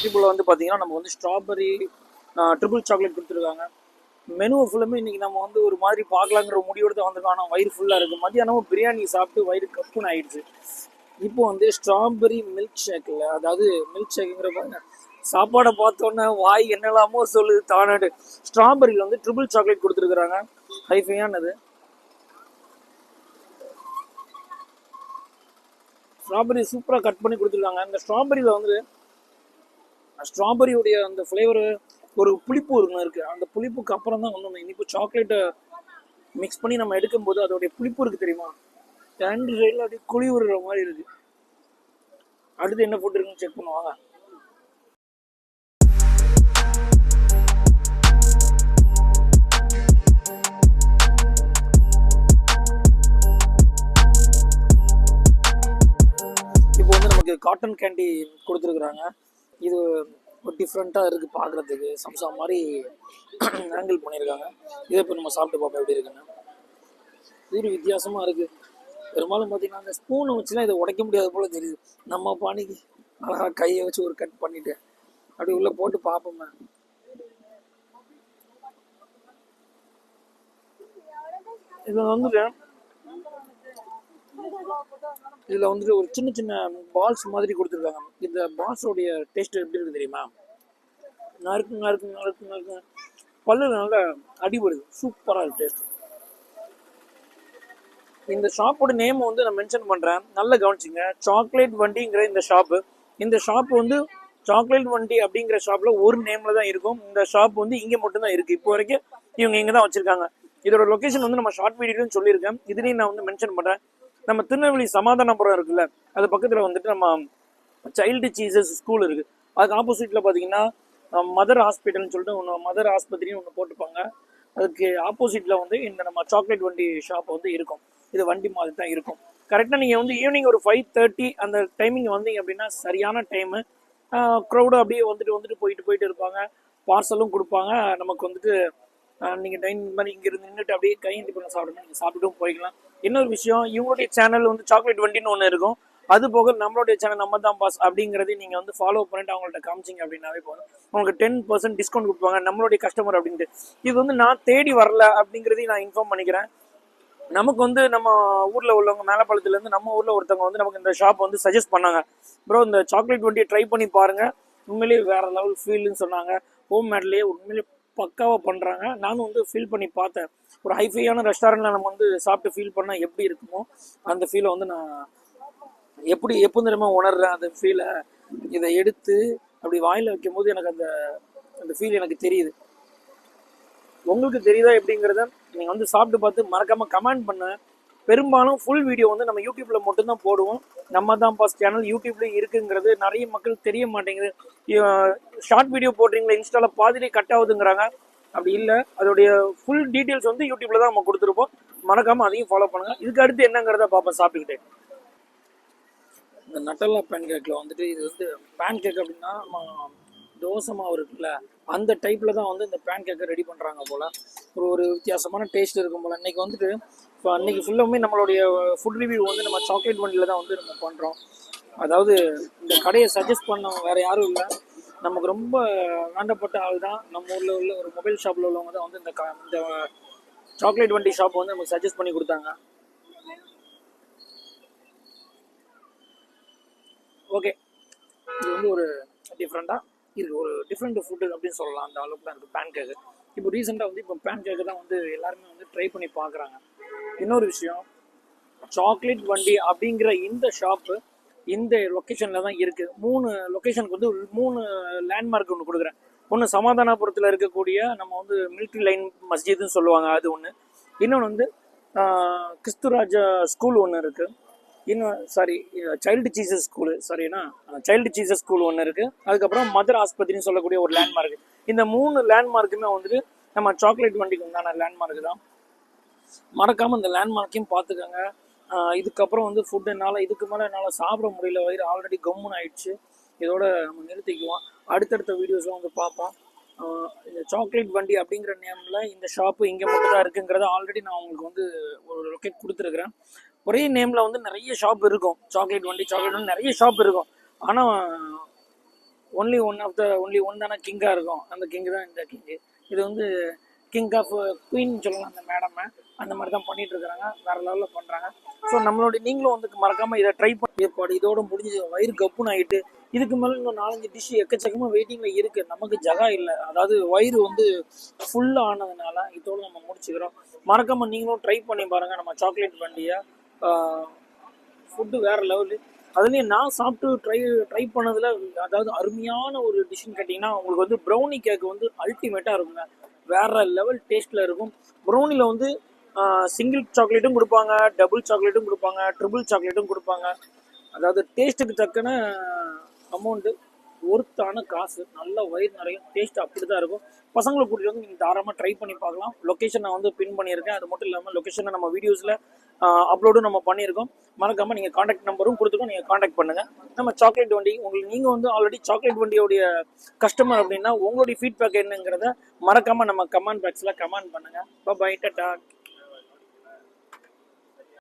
யூடியூப்பில் வந்து பார்த்தீங்கன்னா நம்ம வந்து ஸ்ட்ராபெரி ட்ரிபிள் சாக்லேட் கொடுத்துருக்காங்க. மெனுவை ஃபுல்லுமே இன்றைக்கி நம்ம வந்து ஒரு மாதிரி பார்க்கலாங்கிற முடிவோடு தான் வந்திருக்கோம். ஆனால் வயிறு ஃபுல்லாக இருக்குது. மதியானமும் பிரியாணி சாப்பிட்டு வயிறு கப்புன்னு ஆயிடுச்சு. இப்போ வந்து ஸ்ட்ராபெரி மில்க் ஷேக்கில், அதாவது மில்க் ஷேக்குங்கிற பாருங்க, சாப்பாடை பார்த்தோன்னே வாய் என்னெல்லாமோ சொல்லுது தானாடு. ஸ்ட்ராபெரியில் வந்து ட்ரிபிள் சாக்லேட் கொடுத்துருக்குறாங்க, ஹைஃபையானது. ஸ்ட்ராபெரி சூப்பராக கட் பண்ணி கொடுத்துருக்காங்க. இந்த ஸ்ட்ராபெரியில் வந்து ஸ்ட்ராபெரியுடைய அந்த ஃப்ளேவரு ஒரு புளிப்பு இருக்குது. அந்த புளிப்புக்கு அப்புறம் தான் வந்து இனிப்பு சாக்லேட்டை மிக்ஸ் பண்ணி நம்ம எடுக்கும்போது அதோடைய புளிப்பு இருக்குது தெரியுமா, ரெண்டு சைடில் அப்படியே குழி விடுற மாதிரி இருக்குது. அடுத்து என்ன ஃபுட் இருக்குன்னு செக் பண்ணுவாங்க. இப்போ வந்து நமக்கு காட்டன் கேண்டி கொடுத்துருக்குறாங்க. இது ஒரு டிஃப்ரெண்ட்டாக இருக்குது பார்க்குறதுக்கு, சம்சா மாதிரி ஆங்கிள் பண்ணியிருக்காங்க. இதை இப்போ நம்ம சாப்பிட்டு பார்ப்போம் எப்படி இருக்குன்னு. இது வித்தியாசமாக இருக்குது. பெரும்பாலும் பார்த்தீங்கன்னா அந்த ஸ்பூனை வச்சுலாம் இதை உடைக்க முடியாத போல தெரியுது. நம்ம பாணிக்கு அழகாக கையை வச்சு ஒரு கட் பண்ணிட்டு அப்படி உள்ளே போட்டு பார்ப்போமே. இதில் வந்துட்டு ஒரு சின்ன சின்ன பால்ஸ் மாதிரி கொடுத்துருக்காங்க. இந்த பால்ஸோடைய டேஸ்ட் எப்படி இருக்குது தெரியுமா, நறுக்கு பல்லு நல்லா அடிபடுது. சூப்பராக இருக்குது டேஸ்ட். இந்த ஷாப்போட நேம் வந்து நான் மென்ஷன் பண்ணுறேன், நல்லா கவனிச்சிங்க. சாக்லேட் வண்டிங்கிற இந்த ஷாப்பு. இந்த ஷாப் வந்து சாக்லேட் வண்டி அப்படிங்கிற ஷாப்பில் ஒரு நேமில் தான் இருக்கும். இந்த ஷாப் வந்து இங்கே மட்டும்தான் இருக்குது. இப்போ வரைக்கும் இவங்க இங்கே தான் வச்சுருக்காங்க. இதோட லொக்கேஷன் வந்து நம்ம ஷார்ட் வீடியோன்னு சொல்லியிருக்கேன். இதுலேயும் நான் வந்து மென்ஷன் பண்ணுறேன். நம்ம திருநெல்வேலி சமாதானபுரம் இருக்குல்ல, அது பக்கத்தில் வந்துட்டு நம்ம சைல்டு சீசஸ் ஸ்கூல் இருக்குது. அதுக்கு ஆப்போசிட்டில் பார்த்தீங்கன்னா மதர் ஹாஸ்பிட்டல்னு சொல்லிட்டு ஒன்று, மதர் ஆஸ்பத்திரின்னு ஒன்று போட்டுப்பாங்க. அதுக்கு ஆப்போசிட்டில் வந்து இந்த நம்ம சாக்லேட் வண்டி ஷாப் வந்து இருக்கும். இது வண்டி மாதிரி தான் இருக்கும். கரெக்டாக நீங்கள் வந்து ஈவினிங் ஒரு 5:30 அந்த டைமிங் வந்தீங்க அப்படின்னா சரியான டைமு. க்ரௌடு அப்படியே வந்துட்டு போயிட்டு இருப்பாங்க. பார்சலும் கொடுப்பாங்க. நமக்கு வந்துட்டு நீங்கள் டைனிங் மாதிரி இங்கே இருந்து நின்றுட்டு அப்படியே கையேந்தி பண்ண சாப்பிடணும், நீங்கள் சாப்பிட்டுட்டும் போய்க்கலாம். இன்னொரு விஷயம், இவங்களுடைய சேனல் வந்து சாக்லேட் வண்டின்னு ஒன்று இருக்கும். அது போக நம்மளுடைய சேனல் நம்ம தான் பாஸ் அப்படிங்கிறதையும் நீங்கள் வந்து ஃபாலோ பண்ணிட்டு அவங்கள்ட்ட காமிச்சிங்க அப்படின்னாவே போதும். உங்களுக்கு 10% டிஸ்கவுண்ட் கொடுப்பாங்க, நம்மளுடைய கஸ்டமர் அப்படின்ட்டு. இது வந்து நான் தேடி வரல அப்படிங்கிறதையும் நான் இன்ஃபார்ம் பண்ணிக்கிறேன். நமக்கு வந்து நம்ம ஊரில் உள்ளவங்க, மேலப்பாளத்துலேருந்து நம்ம ஊரில் ஒருத்தவங்க வந்து நமக்கு இந்த ஷாப் வந்து சஜஸ்ட் பண்ணாங்க. ப்ரோ இந்த சாக்லேட் வண்டியை ட்ரை பண்ணி பாருங்கள், உண்மையிலேயே வேறு லெவல் ஃபீல்னு சொன்னாங்க. ஹோம் மேட்லேயே உண்மையிலேயே பக்காவாக பண்ணுறாங்க. நானும் வந்து ஃபீல் பண்ணி பார்த்தேன். ஒரு ஹைஃபையான ரெஸ்டாரண்ட்டில் நம்ம வந்து சாப்பிட்டு ஃபீல் பண்ணால் எப்படி இருக்குமோ அந்த ஃபீலை வந்து நான் எப்போ தெரியுமா உணர்றேன். அந்த ஃபீலை இதை எடுத்து அப்படி வாயில் வைக்கும் போது எனக்கு அந்த ஃபீல் எனக்கு தெரியுது. உங்களுக்கு தெரியுதா எப்படிங்கிறத நீங்கள் வந்து சாப்பிட்டு பார்த்து மறக்காமல் கமெண்ட் பண்ண. பெரும்பாலும் ஃபுல் வீடியோ வந்து நம்ம யூடியூப்பில் மட்டும்தான் போடுவோம். நம்ம தான் பாஸ் சேனல் யூடியூப்லேயும் இருக்குங்கிறது நிறைய மக்கள் தெரிய மாட்டேங்குது. ஷார்ட் வீடியோ போடுறீங்களா இன்ஸ்டாவில் பாதிலே கட் ஆகுதுங்கிறாங்க. அப்படி இல்லை, அதோடைய ஃபுல் டீட்டெயில்ஸ் வந்து யூடியூப்பில் தான் நம்ம கொடுத்துருப்போம். மறக்காமல் அதையும் ஃபாலோ பண்ணுங்கள். இதுக்கு அடுத்து என்னங்கிறத பார்ப்பேன் சாப்பிட்டுக்கிட்டே. இந்த நட்டல்லா பேன் கேக்கில் வந்துட்டு இது வந்து பேன் கேக் அப்படின்னா நம்ம தோசை மாவு இருக்குல்ல, அந்த டைப்பில் தான் வந்து இந்த பேன் கேக்கை ரெடி பண்ணுறாங்க போல். ஒரு வித்தியாசமான டேஸ்ட் இருக்கும் போல். இன்றைக்கி வந்துட்டு இப்போ அன்றைக்கி ஃபுல்லாமே நம்மளுடைய ஃபுட் ரிவ்யூ வந்து நம்ம சாக்லேட் வண்டியில் தான் வந்து நம்ம பண்ணுறோம். அதாவது இந்த கடையை சஜஸ்ட் பண்ண வேறு யாரும் இல்லை, நமக்கு ரொம்ப வேண்டப்பட்ட ஆள் தான். நம்ம ஊரில் உள்ள ஒரு மொபைல் ஷாப்பில் உள்ளவங்க தான் வந்து இந்த சாக்லேட் வண்டி ஷாப் வந்து நமக்கு சஜஸ்ட் பண்ணி கொடுத்தாங்க. ஓகே, இது வந்து ஒரு டிஃப்ரெண்ட்டாக இருக்குது, ஒரு டிஃப்ரெண்ட் ஃபுட்டு அப்படின்னு சொல்லலாம். அந்த அளவுக்கு தான் இருக்குது பேன் கேக்கு. இப்போ ரீசெண்டாக வந்து இப்போ பேன் கேக்கு தான் வந்து எல்லாருமே வந்து ட்ரை பண்ணி பார்க்குறாங்க. இன்னொரு விஷயம், சாக்லேட் வண்டி அப்படிங்கிற இந்த ஷாப்பு இந்த லொக்கேஷனில் தான் இருக்குது. 3 லொக்கேஷனுக்கு வந்து 3 லேண்ட்மார்க் ஒன்று கொடுக்குறேன். ஒன்று சமாதானபுரத்தில் இருக்கக்கூடிய நம்ம வந்து மிலிட்ரி லைன் மஸ்ஜிதுன்னு சொல்லுவாங்க, அது ஒன்று. இன்னொன்று வந்து கிறிஸ்துராஜா ஸ்கூல் ஒன்று இருக்குது. இன்னும் child Jesus school, child Jesus school ஒன்று இருக்குது. அதுக்கப்புறம் மதர் ஆஸ்பத்திரின்னு சொல்லக்கூடிய ஒரு லேண்ட்மார்க். இந்த 3 லேண்ட்மார்க்குமே வந்துட்டு நம்ம சாக்லேட் வண்டிக்கு உண்டான லேண்ட்மார்க் தான். மறக்காமல் இந்த லேண்ட்மார்க்கையும் பார்த்துக்கோங்க. இதுக்கப்புறம் வந்து ஃபுட் இதுக்கு மேலே என்னால் சாப்பிட முடியல, வயிறு ஆல்ரெடி கம்முன்னு ஆயிடுச்சு. இதோட நம்ம நிறுத்திக்குவோம். அடுத்தடுத்த வீடியோஸ்லாம் வந்து பார்ப்போம். இந்த சாக்லேட் வண்டி அப்படிங்கிற நேமில் இந்த ஷாப்பு இங்கே மட்டும் தான் இருக்குங்கிறத ஆல்ரெடி நான் உங்களுக்கு வந்து ஒரு லொக்கேட் கொடுத்துருக்குறேன். ஒரே நேமில் வந்து நிறைய ஷாப் இருக்கும். சாக்லேட் வண்டி நிறைய ஷாப் இருக்கும். ஆனால் ஒன்லி ஒன் தானே கிங்காக இருக்கும். அந்த கிங்கு தான் இந்த கிங்கு. இது வந்து கிங் ஆஃப் குயின் சொல்லலாம் அந்த மேடமை. அந்த மாதிரி தான் பண்ணிட்டு இருக்கிறாங்க, வேற லெவலில் பண்ணுறாங்க. ஸோ நம்மளோட நீங்களும் வந்து மறக்காமல் இதை ட்ரை பண்ணி ஏற்பாடு. இதோட முடிஞ்சு வயிறு கப்புன்னு ஆகிட்டு இதுக்கு மேலே இன்னும் 4-5 டிஷ் எக்கச்சக்கமாக வெயிட்டிங்கில் இருக்குது. நமக்கு ஜகா இல்லை, அதாவது வயிறு வந்து ஃபுல்லாக ஆனதுனால இதோடு நம்ம முடிச்சுக்கிறோம். மறக்காமல் நீங்களும் ட்ரை பண்ணி பாருங்கள் நம்ம சாக்லேட் வண்டியை. ஃபுட்டு வேறு லெவலு. அதுலேயும் நான் சாப்பிட்டு ட்ரை பண்ணதில் அதாவது அருமையான ஒரு டிஷ்ஷுன்னு கேட்டிங்கன்னா உங்களுக்கு வந்து ப்ரௌனி கேக்கு வந்து அல்டிமேட்டாக இருக்குங்க. வேறு லெவல் டேஸ்ட்டில் இருக்கும். ப்ரௌனியில் வந்து சிங்கிள் சாக்லேட்டும் கொடுப்பாங்க, டபுள் சாக்லேட்டும் கொடுப்பாங்க, ட்ரிபிள் சாக்லேட்டும் கொடுப்பாங்க. அதாவது டேஸ்ட்டுக்கு தக்கன அமௌண்ட்டு, ஒர்த்தான காசு, நல்ல வயிறு நிறைய டேஸ்ட் அப்படி தான் இருக்கும். பசங்களை கூட்டிகிட்டு வந்து நீங்கள் தாராளமாக ட்ரை பண்ணி பார்க்கலாம். லொக்கேஷன் நான் வந்து பின் பண்ணியிருக்கேன். அது மட்டும் இல்லாமல் லொக்கேஷனை நம்ம வீடியோஸில் அப்லோடும் நம்ம பண்ணியிருக்கோம். மறக்காமல் நீங்கள் காண்டாக்ட் நம்பரும் கொடுத்துருக்கோம், நீங்கள் காண்டாக்ட் பண்ணுங்கள். நம்ம சாக்லேட் வண்டி உங்களுக்கு நீங்கள் வந்து ஆல்ரெடி சாக்லேட் வண்டியோடைய கஸ்டமர் அப்படின்னா உங்களுடைய ஃபீட்பேக் என்னங்கிறத மறக்காமல் நம்ம கமெண்ட் பாக்ஸில் கமெண்ட் பண்ணுங்கள். பை டாடா.